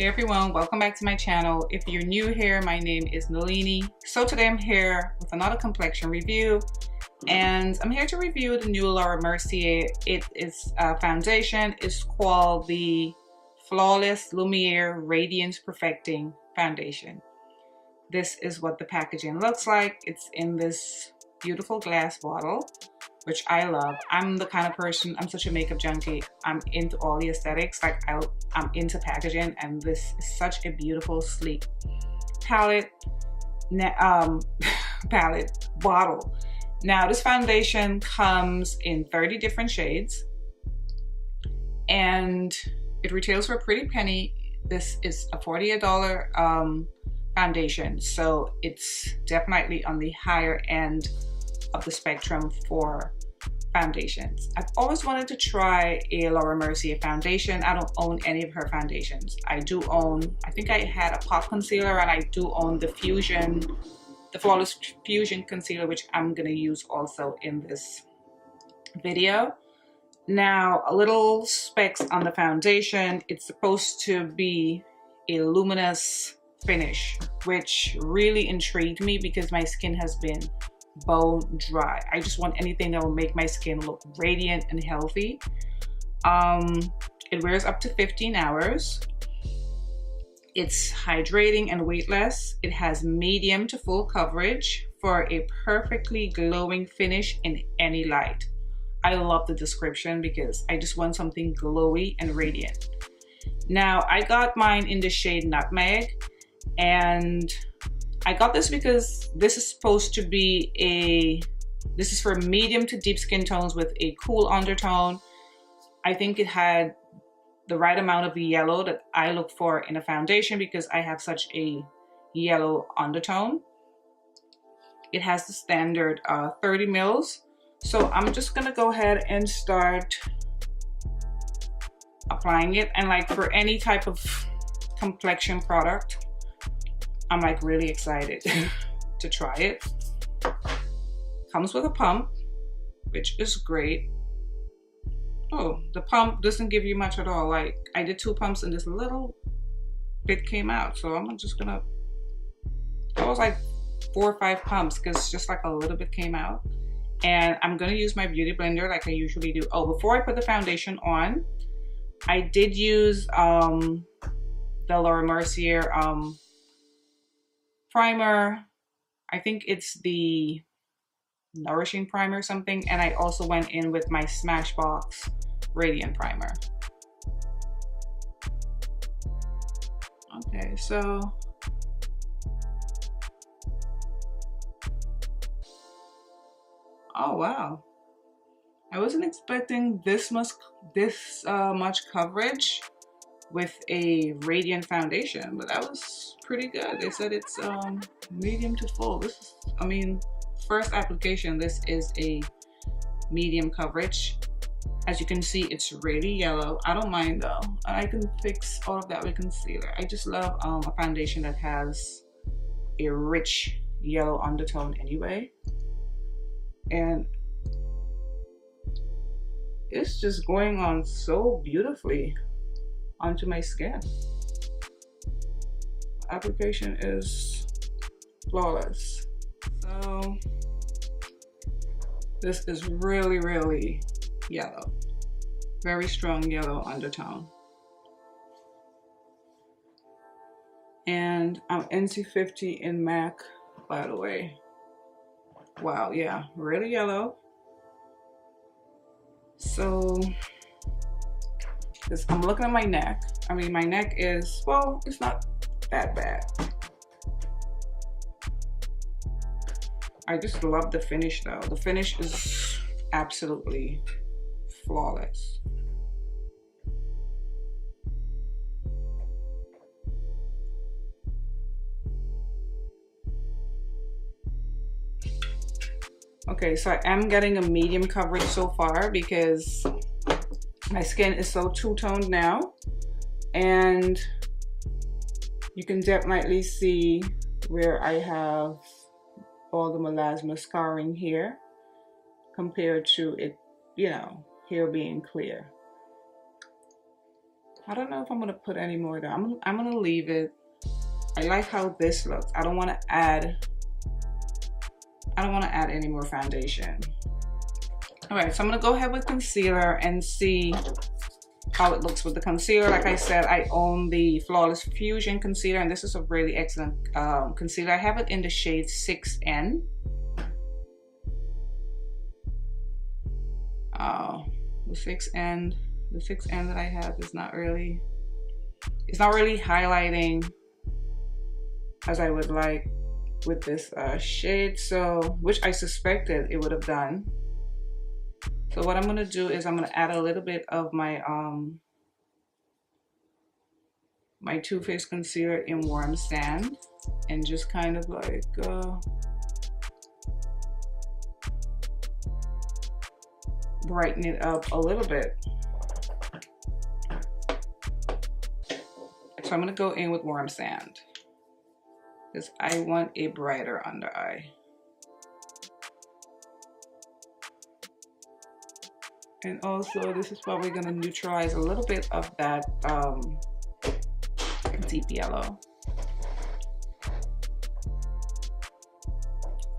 Hey everyone, welcome back to my channel. If you're new here, my name is Nalini. So today I'm here with another complexion review, and I'm here to review the new Laura Mercier. It is a foundation. It's called the Flawless Lumiere Radiance Perfecting Foundation. This is what the packaging looks like. It's in this beautiful glass bottle, which I love. I'm the kind of person, I'm such a makeup junkie. I'm into all the aesthetics. Like I'm into packaging, and this is such a beautiful, sleek palette palette bottle. Now this foundation comes in 30 different shades, and it retails for a pretty penny. This is a $48 foundation, so it's definitely on the higher end of the spectrum for foundations. I've always wanted to try a Laura Mercier foundation. I don't own any of her foundations. I do own, I think I had a pot concealer, and I do own the Flawless Fusion concealer, which I'm gonna use also in this video. Now, a little specs on the foundation. It's supposed to be a luminous finish, which really intrigued me because my skin has been bone dry. I just want anything that will make my skin look radiant and healthy. It wears up to 15 hours. It's hydrating and weightless. It has medium to full coverage for a perfectly glowing finish in any light. I love the description because I just want something glowy and radiant. Now, I got mine in the shade Nutmeg, and I got this because this is supposed to be this is for medium to deep skin tones with a cool undertone. I think it had the right amount of yellow that I look for in a foundation because I have such a yellow undertone. It has the standard 30 mils. So I'm just gonna go ahead and start applying it. And like for any type of complexion product, I'm like really excited to try it. Comes with a pump, which is great. Oh, the pump doesn't give you much at all. Like I did 2 pumps and this little bit came out. So I'm just gonna, that was like 4 or 5 pumps because just like a little bit came out. And I'm gonna use my beauty blender like I usually do. Oh, before I put the foundation on, I did use the Laura Mercier primer. I think it's the Nourishing Primer or something. And I also went in with my Smashbox Radiant Primer. Okay, so oh wow, I wasn't expecting this much coverage with a radiant foundation, but that was pretty good. They said it's medium to full. This is, I mean, first application, this is a medium coverage. As you can see, it's really yellow. I don't mind though. I can fix all of that with concealer. I just love a foundation that has a rich yellow undertone anyway. And it's just going on so beautifully onto my skin. Application is flawless. So this is really, really yellow. Very strong yellow undertone. And I'm NC50 in MAC, by the way. Wow, yeah, really yellow. So I'm looking at my neck. I mean, my neck is, well, it's not that bad. I just love the finish though. The finish is absolutely flawless. Okay, so I am getting a medium coverage so far because my skin is so two-toned now, and you can definitely see where I have all the melasma scarring here compared to it, you know, here being clear. I don't know if I'm gonna put any more there. I'm gonna leave it. I like how this looks. I don't want to add any more foundation. All right, so I'm gonna go ahead with concealer and see how it looks with the concealer. Like I said, I own the Flawless Fusion concealer, and this is a really excellent concealer. I have it in the shade 6N. The 6N that I have is not really, it's not really highlighting as I would like with this shade, so which I suspected it would have done. So what I'm gonna do is I'm gonna add a little bit of my my Too Faced concealer in Warm Sand and just kind of like brighten it up a little bit. So I'm gonna go in with Warm Sand because I want a brighter under eye. And also this is probably gonna neutralize a little bit of that deep yellow.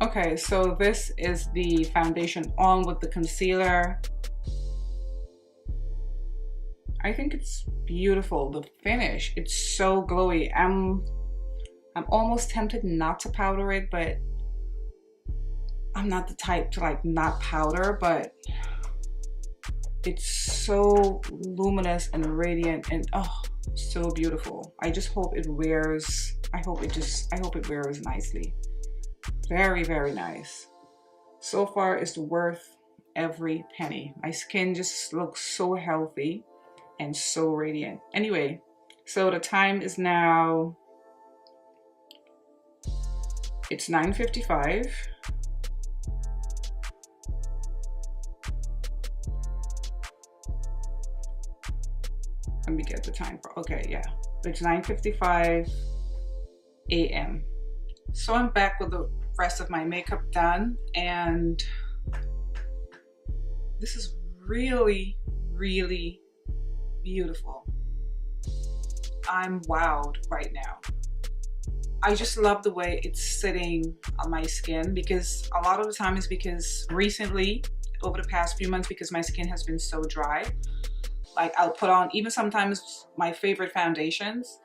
Okay, so this is the foundation on with the concealer. I think it's beautiful. The finish, it's so glowy. I'm almost tempted not to powder it, but I'm not the type to like not powder, but it's so luminous and radiant and oh, so beautiful. I just hope it wears, I hope it wears nicely. Very, very nice. So far it's worth every penny. My skin just looks so healthy and so radiant. Anyway, so the time is now, it's 9:55. Let me get the time for, okay, yeah. It's 9:55 a.m. So I'm back with the rest of my makeup done, and this is really, really beautiful. I'm wowed right now. I just love the way it's sitting on my skin, because a lot of the time is because recently, over the past few months, because my skin has been so dry, like I'll put on even sometimes my favorite foundations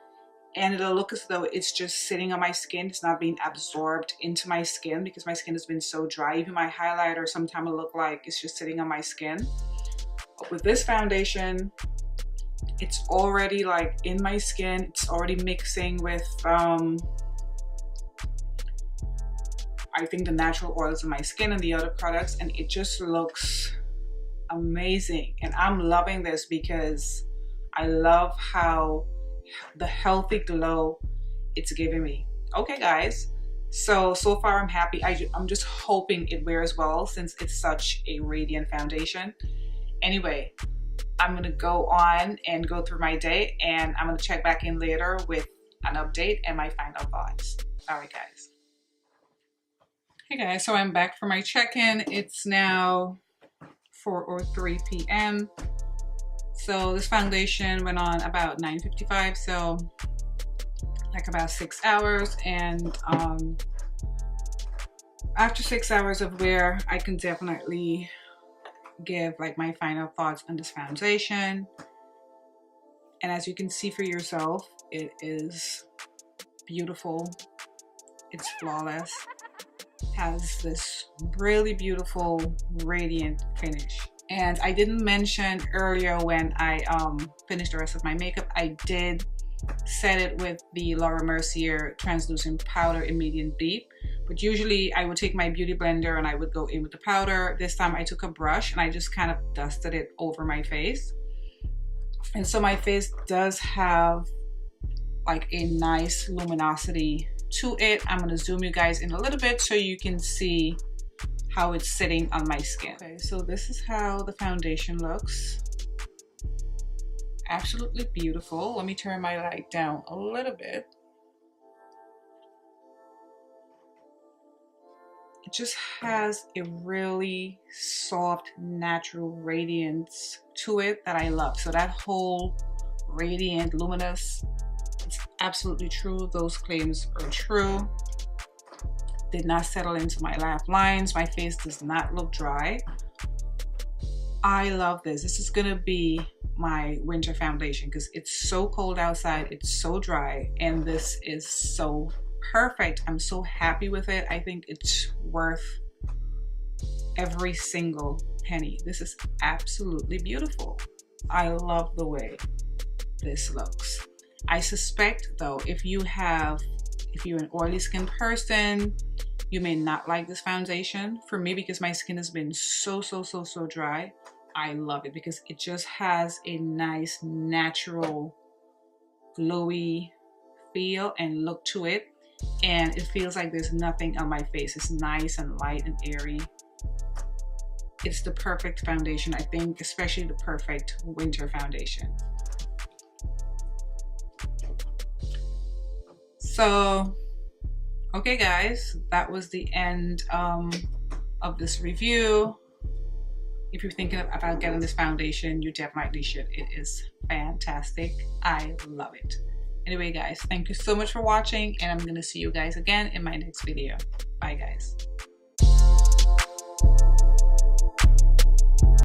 and it'll look as though it's just sitting on my skin. It's not being absorbed into my skin because my skin has been so dry. Even my highlighter sometimes will look like it's just sitting on my skin. But with this foundation, it's already like in my skin. It's already mixing with I think the natural oils in my skin and the other products, and it just looks amazing. And I'm loving this because I love how the healthy glow it's giving me. Okay guys, so far I'm happy. I'm just hoping it wears well since it's such a radiant foundation. Anyway, I'm gonna go on and go through my day, and I'm gonna check back in later with an update and my final thoughts. All right guys. Hey guys, so I'm back for my check-in. It's now 4:03 p.m. So this foundation went on about 9:55, so like about 6 hours. And after 6 hours of wear, I can definitely give like my final thoughts on this foundation. And as you can see for yourself, it is beautiful. It's flawless. Has this really beautiful radiant finish. And I didn't mention earlier when I finished the rest of my makeup, I did set it with the Laura Mercier translucent powder in medium deep. But usually I would take my beauty blender and I would go in with the powder. This time I took a brush and I just kind of dusted it over my face. And so my face does have like a nice luminosity to it. I'm going to zoom you guys in a little bit so you can see how it's sitting on my skin. Okay, so this is how the foundation looks. Absolutely beautiful. Let me turn my light down a little bit. It just has a really soft, natural radiance to it that I love. So that whole radiant, luminous. It's absolutely true. Those claims are true. Did not settle into my lap lines. My face does not look dry. I love this. This is gonna be my winter foundation because it's so cold outside, it's so dry, and this is so perfect. I'm so happy with it. I think it's worth every single penny. This is absolutely beautiful. I love the way this looks. I suspect though, if you're an oily skin person, you may not like this foundation. For me, because my skin has been so dry, I love it because it just has a nice natural glowy feel and look to it, and it feels like there's nothing on my face. It's nice and light and airy. It's the perfect foundation, I think, especially the perfect winter foundation. So, okay guys, that was the end of this review. If you're thinking about getting this foundation, you definitely should. It is fantastic. I love it. Anyway guys, thank you so much for watching, and I'm gonna see you guys again in my next video. Bye guys.